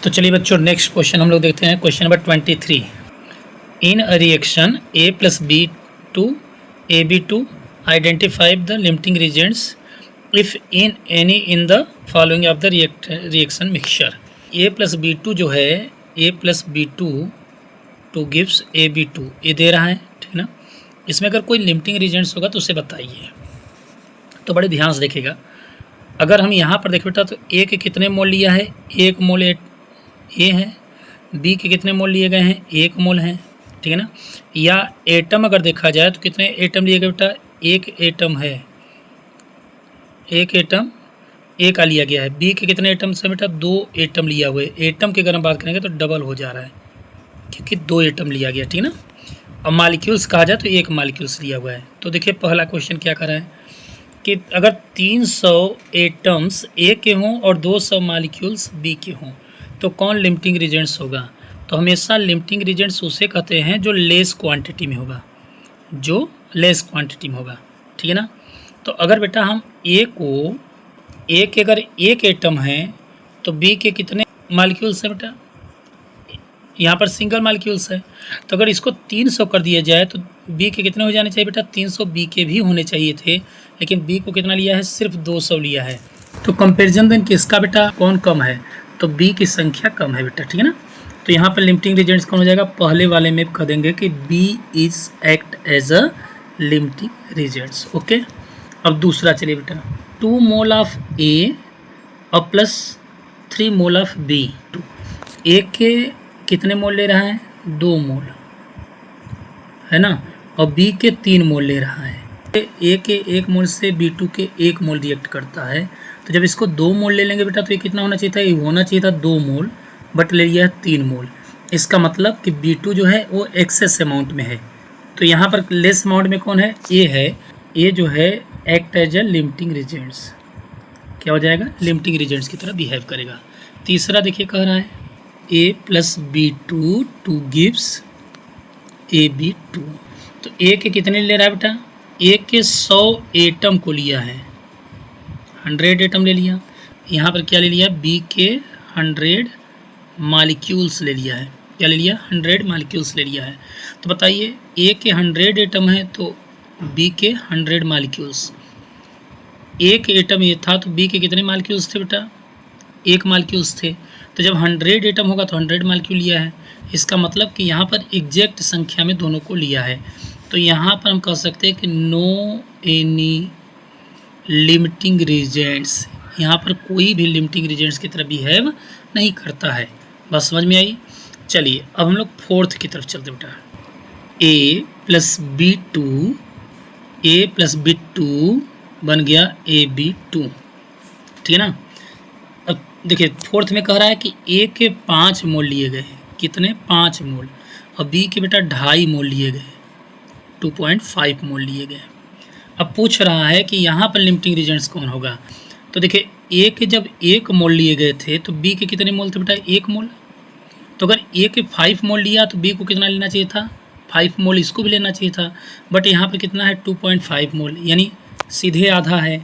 तो चलिए बच्चों, नेक्स्ट क्वेश्चन हम लोग देखते हैं। Question number 23। In a reaction A + B2 AB2 identify the limiting Regents if in any in the following of the reaction mixture. A + B2 जो है, A + B2 two gives AB2, ये दे रहा है, ठीक ना। इसमें अगर कोई लिमिटिंग रीजेंट्स होगा तो उसे बताइए। तो बड़े ध्यान से देखिएगा। अगर हम यहाँ पर देखें बेटा तो A के कितने मोल लिया है, 1 मोल ए है। बी के कितने मोल लिए गए हैं, 1 मोल हैं, ठीक है ना। या एटम अगर देखा जाए तो कितने एटम लिए गए बेटा, 1 एटम है, 1 एटम ए का लिया गया है। बी के कितने एटम से बेटा, 2 एटम लिया हुआ है। एटम की अगर हम बात करेंगे तो डबल हो जा रहा है क्योंकि 2 एटम लिया गया, ठीक है ना। और मालिक्यूल्स कहा जाए तो 1 मालिक्यूल्स लिया हुआ है। तो देखिए पहला क्वेश्चन क्या कर रहा है कि अगर 300 एटम्स ए के हों और 200 मालिक्यूल्स बी के हों तो कौन लिमिटिंग रीजेंट्स होगा। तो हमेशा लिमिटिंग रीजेंट्स उसे कहते हैं जो लेस क्वांटिटी में होगा, जो लेस क्वांटिटी में होगा, ठीक है ना। तो अगर बेटा हम ए को, ए के अगर 1 एटम है तो बी के कितने मालिक्यूल्स हैं बेटा, यहाँ पर सिंगल मालिक्यूल्स है। तो अगर इसको 300 कर दिया जाए तो बी के कितने हो जाने चाहिए बेटा, 300 बी के भी होने चाहिए थे, लेकिन बी को कितना लिया है, सिर्फ 200 लिया है। तो कंपेरिजन देन किसका बेटा, कौन कम है, तो बी की संख्या कम है बेटा, ठीक है ना। तो यहाँ पर लिमिटिंग रीजेंट्स कौन हो जाएगा, पहले वाले में कह देंगे कि B is act as a limiting reagents. Okay, अब दूसरा चलिए बेटा, 2 मोल ऑफ ए और +3 मोल ऑफ बी। ए के कितने मोल ले रहा है, 2 मोल है ना, और बी के 3 मोल ले रहा है। ए के 1 मोल से B2 के 1 मोल रिएक्ट करता है। तो जब इसको 2 मोल ले लेंगे बेटा तो ये कितना होना चाहिए था, ये होना चाहिए था 2 मोल, बट ले लिया है 3 मोल। इसका मतलब कि B2 जो है वो एक्सेस अमाउंट में है। तो यहाँ पर लेस अमाउंट में कौन है, ए है। ए जो है act as a limiting reagents, क्या हो जाएगा, लिमिटिंग रीजेंट्स की तरह बिहेव करेगा। तीसरा देखिए कह रहा है A + B2 two gives AB2। तो ए के कितने ले रहा है बेटा, ए के 100 एटम को लिया है, 100 एटम ले लिया। यहाँ पर क्या ले लिया, बी के 100 मालिक्यूल्स ले लिया है। क्या ले लिया, 100 मालिक्यूल्स ले लिया है। तो बताइए ए के 100 एटम है तो बी के 100 मालिक्यूल्स। एक एटम ये था तो बी के कितने मालिक्यूल्स थे बेटा, 1 मालिक्यूल्स थे। तो जब 100 एटम होगा तो 100 मालिक्यूल लिया है। इसका मतलब कि यहाँ पर एग्जैक्ट संख्या में दोनों को लिया है। तो यहाँ पर हम कह सकते हैं कि नो एनी लिमिटिंग रीजेंट्स, यहाँ पर कोई भी लिमिटिंग रीजेंट्स की तरह बिहेव नहीं करता है। बस समझ में आई। चलिए अब हम लोग 4th की तरफ चलते बेटा। A + B2, A + B2 बन गया AB2, ठीक है ना। अब देखिए 4th में कह रहा है कि A के 5 मोल लिए गए, कितने, 5 मोल, और B के बेटा 2.5 मोल लिए गए, 2.5 मोल लिए गए। अब पूछ रहा है कि यहाँ पर लिमिटिंग रीजेंट्स कौन होगा। तो देखिए ए के जब 1 मोल लिए गए थे तो बी के कितने मोल थे बेटा, 1 मोल। तो अगर ए के 5 मोल लिया तो बी को कितना लेना चाहिए था, 5 मोल इसको भी लेना चाहिए था। बट यहाँ पर कितना है, 2.5 मोल, यानी सीधे आधा है।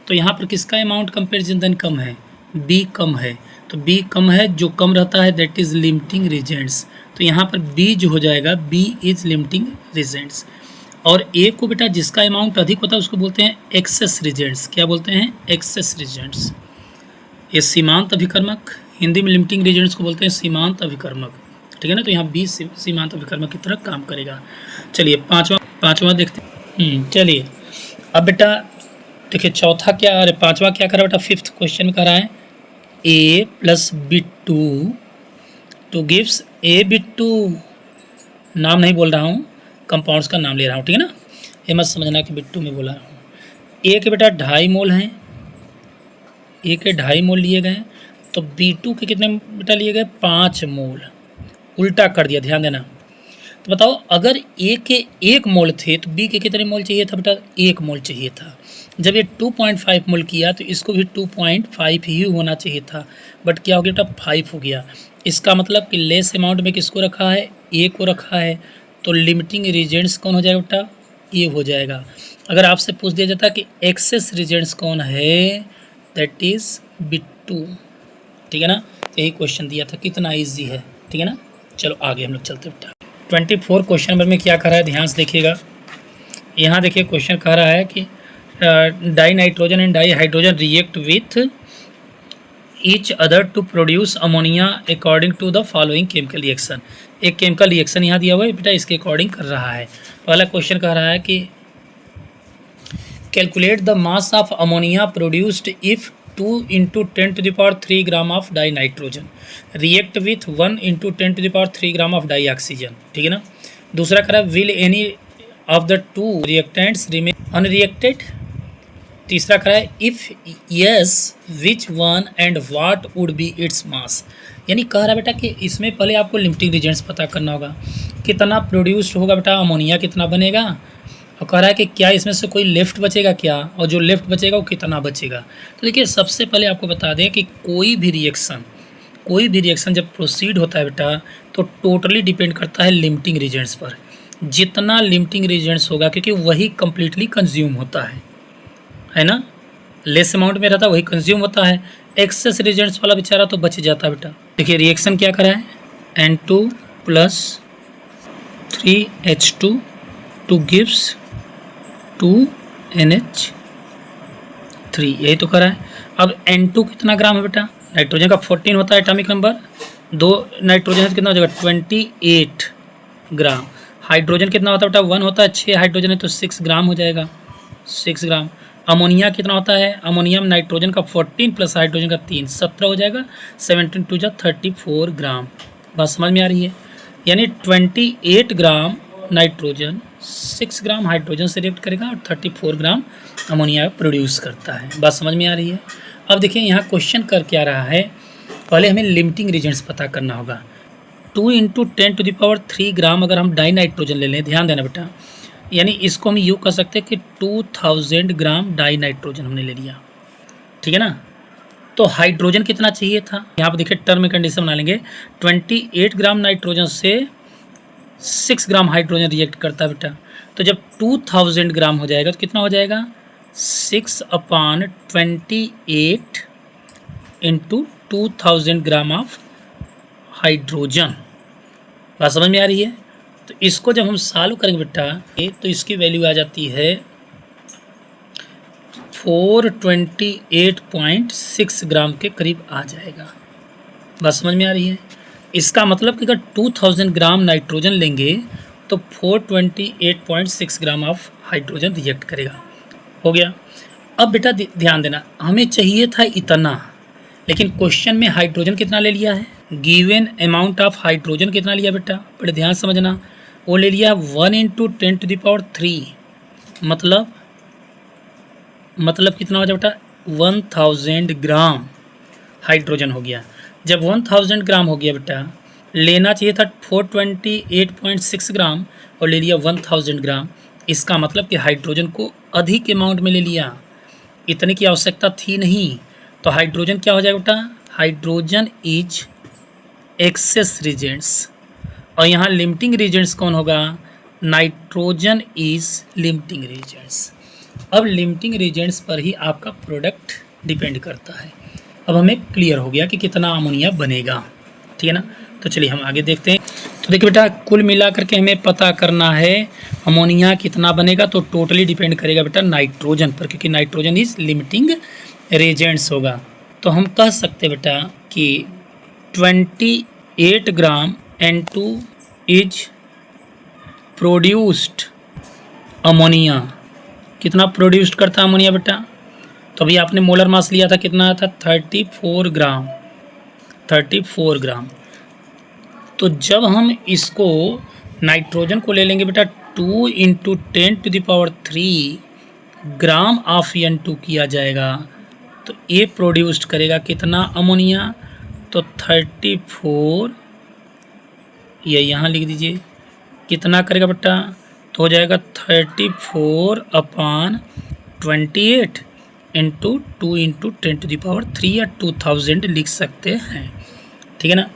तो यहाँ पर किसका अमाउंट कंपेरिजन देन कम है, बी कम है। तो बी कम है, जो कम रहता है दैट इज़ लिमिटिंग रीजेंट्स। तो यहाँ पर बी जो हो जाएगा, बी इज लिमिटिंग रीजेंट्स। और ए को बेटा जिसका अमाउंट अधिक होता है उसको बोलते हैं एक्सेस रीजेंट्स। क्या बोलते हैं, एक्सेस रीजेंट्स। ये सीमांत अभिकर्मक, हिंदी में लिमिटिंग रीजेंट्स को बोलते हैं सीमांत अभिकर्मक, ठीक है ना। तो यहाँ बी सीमांत अभिकर्मक की तरह काम करेगा। चलिए पाँचवा देखते हैं। चलिए अब बेटा देखिए चौथा क्या, अरे 5वां क्या करा बेटा, 5th क्वेश्चन में कह रहा है A + B2 two gives AB2। नाम नहीं बोल रहा हूँ, कंपाउंड्स का नाम ले रहा हूँ, ठीक है ना। ये मत समझना कि B2 में बोला रहा हूँ। ए के बेटा 2.5 मोल हैं, ए के 2.5 मोल लिए गए। तो B2 के कितने बेटा लिए गए, 5 मोल। उल्टा कर दिया, ध्यान देना। तो बताओ अगर ए के 1 मोल थे तो बी के कितने मोल चाहिए था बेटा, 1 मोल चाहिए था। जब ये 2.5 मोल किया तो इसको भी 2.5 ही होना चाहिए था, बट क्या हो गया बेटा, 5 हो गया। इसका मतलब कि लेस अमाउंट में किसको रखा है, ए को रखा है। तो लिमिटिंग रीजेंट्स कौन हो जाएगा बेटा, ये हो जाएगा। अगर आपसे पूछ दिया जाता कि एक्सेस रीजेंट्स कौन है, दैट इज़ B2, ठीक है ना। तो यही क्वेश्चन दिया था, कितना ईजी है, ठीक है ना। चलो आगे हम लोग चलते बेटा। 24 क्वेश्चन नंबर में क्या कह रहा है, ध्यान से देखिएगा। यहाँ देखिए क्वेश्चन कह रहा है कि di nitrogen and di hydrogen react with each other to produce ammonia according to the following chemical reaction. एक केमिकल रिएक्शन यहाँ दिया हुआ है बेटा, इसके अकॉर्डिंग कर रहा है। पहला क्वेश्चन कह रहा है कि calculate the mass of ammonia produced if 2 × 10⁻³ gram of di nitrogen react with 1 × 10⁻³ gram of di oxygen, ठीक है ना। दूसरा कह रहा है will any of the two reactants remain unreacted. तीसरा कह रहा है if yes which one and what would be its mass. यानी कह रहा है बेटा कि इसमें पहले आपको लिमिटिंग रिएजेंट्स पता करना होगा, कितना प्रोड्यूस्ड होगा बेटा, अमोनिया कितना बनेगा, और कह रहा है कि क्या इसमें से कोई लेफ्ट बचेगा क्या, और जो लेफ्ट बचेगा वो कितना बचेगा। तो देखिए सबसे पहले आपको बता दें कि कोई भी रिएक्शन जब प्रोसीड होता है बेटा तो टोटली डिपेंड करता है लिमिटिंग रिएजेंट्स पर। जितना लिमिटिंग रिएजेंट्स होगा, क्योंकि वही कम्प्लीटली कंज्यूम होता है ना, लेस अमाउंट में रहता है वही कंज्यूम होता है, एक्सेस रिएजेंट्स वाला बेचारा तो बच जाता है बेटा। देखिए रिएक्शन क्या करा है, N2 + 3H2 2 gives 2NH3, यही तो करा है। अब N2 कितना ग्राम है बेटा, नाइट्रोजन का 14 होता है एटॉमिक नंबर, 2 नाइट्रोजन है तो कितना हो जाएगा 28 ग्राम। हाइड्रोजन कितना होता है बेटा 1 होता है, 6 हाइड्रोजन है तो 6 ग्राम हो जाएगा, 6 ग्राम। अमोनिया कितना होता है, अमोनियम नाइट्रोजन का 14 + हाइड्रोजन का 3 17 हो जाएगा, 17 × 2 = 34 ग्राम। बात समझ में आ रही है। यानी 28 ग्राम नाइट्रोजन 6 ग्राम हाइड्रोजन से रिएक्ट करेगा और 34 ग्राम अमोनिया प्रोड्यूस करता है। बात समझ में आ रही है। अब देखिए यहाँ क्वेश्चन कर क्या रहा है, पहले हमें लिमिटिंग रिएजेंट्स पता करना होगा। 2 × 10⁻³ ग्राम अगर हम डाई नाइट्रोजन ले लें, ध्यान देना बेटा, यानी इसको हम यूँ कह सकते हैं कि 2000 ग्राम डाई नाइट्रोजन हमने ले लिया, ठीक है ना। तो हाइड्रोजन कितना चाहिए था, यहाँ पर देखिए टर्म में कंडीशन बना लेंगे, 28 ग्राम नाइट्रोजन से 6 ग्राम हाइड्रोजन रिएक्ट करता है बेटा। तो जब 2000 ग्राम हो जाएगा तो कितना हो जाएगा 6/28 × 2000 ग्राम ऑफ हाइड्रोजन। बात समझ में आ रही है। तो इसको जब हम सॉल्व करेंगे बेटा तो इसकी वैल्यू आ जाती है 428.6 ग्राम के करीब आ जाएगा। बात समझ में आ रही है। इसका मतलब कि अगर 2000 ग्राम नाइट्रोजन लेंगे तो 428.6 ग्राम ऑफ हाइड्रोजन रिएक्ट करेगा। हो गया। अब बेटा ध्यान देना, हमें चाहिए था इतना, लेकिन क्वेश्चन में हाइड्रोजन कितना ले लिया है, गिवन अमाउंट ऑफ हाइड्रोजन कितना लिया बेटा, बड़े ध्यान समझना, वो ले लिया 1 × 10⁻³ मतलब कितना हो जाए बेटा 1000 ग्राम हाइड्रोजन हो गया। जब 1000 ग्राम हो गया बेटा, लेना चाहिए था 428.6 ग्राम और ले लिया 1000 ग्राम। इसका मतलब कि हाइड्रोजन को अधिक अमाउंट में ले लिया, इतने की आवश्यकता थी नहीं। तो हाइड्रोजन क्या हो जाएगा बेटा, हाइड्रोजन इज एक्सेस रिएजेंट्स, और यहाँ लिमिटिंग रिएजेंट्स कौन होगा, नाइट्रोजन इज लिमिटिंग रिएजेंट्स। अब लिमिटिंग रिएजेंट्स पर ही आपका प्रोडक्ट डिपेंड करता है। अब हमें क्लियर हो गया कि कितना अमोनिया बनेगा, ठीक है ना। तो चलिए हम आगे देखते हैं। तो देखिए बेटा कुल मिला करके हमें पता करना है अमोनिया कितना बनेगा, तो टोटली डिपेंड करेगा बेटा नाइट्रोजन पर, क्योंकि नाइट्रोजन इज लिमिटिंग रिएजेंट्स होगा। तो हम कह सकते बेटा कि 28 ग्राम N2 इज प्रोड्यूस्ड अमोनिया। कितना प्रोड्यूस्ड करता है अमोनिया बेटा, तो अभी आपने मोलर मास लिया था, कितना था 34 ग्राम। तो जब हम इसको नाइट्रोजन को ले लेंगे बेटा 2 × 10⁻³ ग्राम ऑफ N2 किया जाएगा, तो ये प्रोड्यूस्ड करेगा कितना अमोनिया, तो 34, ये यहाँ लिख दीजिए कितना करेगा बेटा, तो हो जाएगा 34/28 × 2 × 10⁻³ या 2000 लिख सकते हैं, ठीक है ना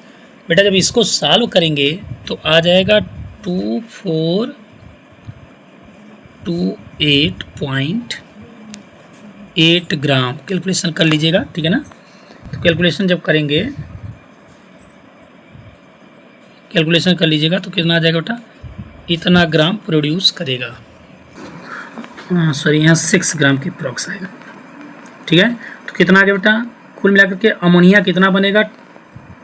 बेटा। जब इसको सॉल्व करेंगे तो आ जाएगा 2428.8 ग्राम। कैलकुलेशन कर लीजिएगा, ठीक है ना। तो कैलकुलेशन जब करेंगे कैलकुलेशन कर लीजिएगा तो कितना आ जाएगा बेटा, इतना ग्राम प्रोड्यूस करेगा। सॉरी यहाँ 6 ग्राम के अप्रॉक्स आएगा। ठीक है, तो कितना आ गया बेटा, कुल मिलाकर के अमोनिया कितना बनेगा,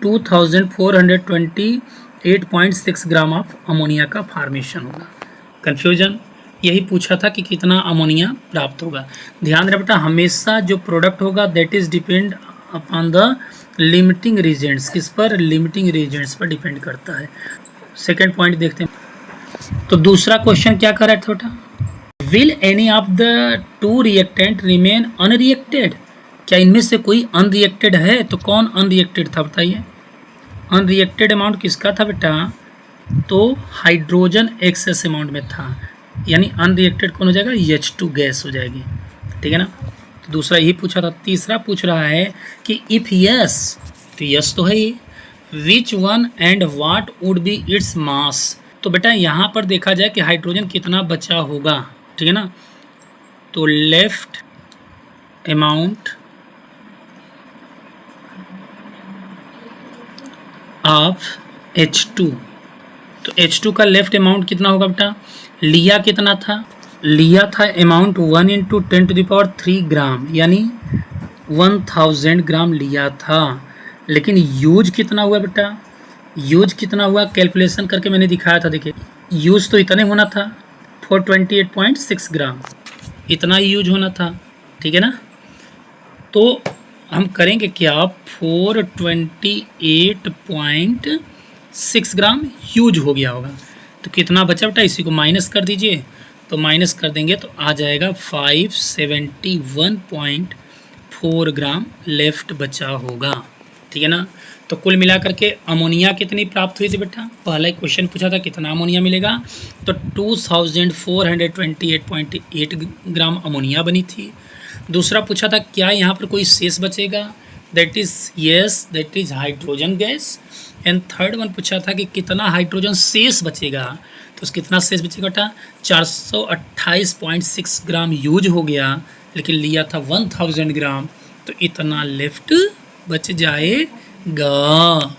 2428.6 ग्राम ऑफ अमोनिया का फार्मेशन होगा। कन्फ्यूजन यही पूछा था कि कितना अमोनिया प्राप्त होगा। ध्यान रहे बेटा, हमेशा जो प्रोडक्ट होगा that is depend upon the limiting Regents. किस पर, लिमिटिंग रीजेंट्स पर डिपेंड करता है। सेकेंड पॉइंट देखते हैं। तो दूसरा क्वेश्चन क्या कर रहा था बेटा, will any of the to reactant remain unreacted, क्या इनमें से कोई अनरिएक्टेड है, तो कौन अनरिएक्टेड था बताइए। अनरिएक्टेड अमाउंट किसका था बेटा, तो हाइड्रोजन एक्सेस अमाउंट में था, यानी अनरिएक्टेड कौन हो जाएगा, H2 गैस हो जाएगी। ठीक है ना, तो दूसरा यही पूछा था। तीसरा पूछ रहा है कि इफ़ यस, तो यस तो है ही, which one and what would be its mass, तो बेटा यहाँ पर देखा जाए कि हाइड्रोजन कितना बचा होगा। ठीक है ना, तो लेफ्ट अमाउंट ऑफ H2, तो H2 का लेफ्ट अमाउंट कितना होगा बेटा, लिया कितना था, लिया था अमाउंट 1 × 10⁻³ ग्राम, यानी 1000 ग्राम लिया था। लेकिन यूज कितना हुआ बेटा, यूज कितना हुआ कैलकुलेशन करके मैंने दिखाया था। देखिए यूज तो इतने होना था 428.6 ग्राम, इतना ही यूज होना था। ठीक है ना, तो हम करेंगे क्या, 428.6 ग्राम यूज हो गया होगा, तो कितना बचा बेटा, इसी को माइनस कर दीजिए, तो माइनस कर देंगे तो आ जाएगा 571.4 ग्राम लेफ्ट बचा होगा। ठीक है ना, तो कुल मिला करके अमोनिया कितनी प्राप्त हुई थी बेटा, पहला क्वेश्चन पूछा था कितना अमोनिया मिलेगा, तो 2428.8 ग्राम अमोनिया बनी थी। दूसरा पूछा था क्या यहाँ पर कोई शेष बचेगा, that is yes, that is hydrogen gas. And third one पूछा था कि कितना हाइड्रोजन शेष बचेगा, तो कितना शेष बचेगा बेटा, 428.6 ग्राम यूज हो गया, लेकिन लिया था 1000 ग्राम, तो इतना लेफ्ट बच जाएगा।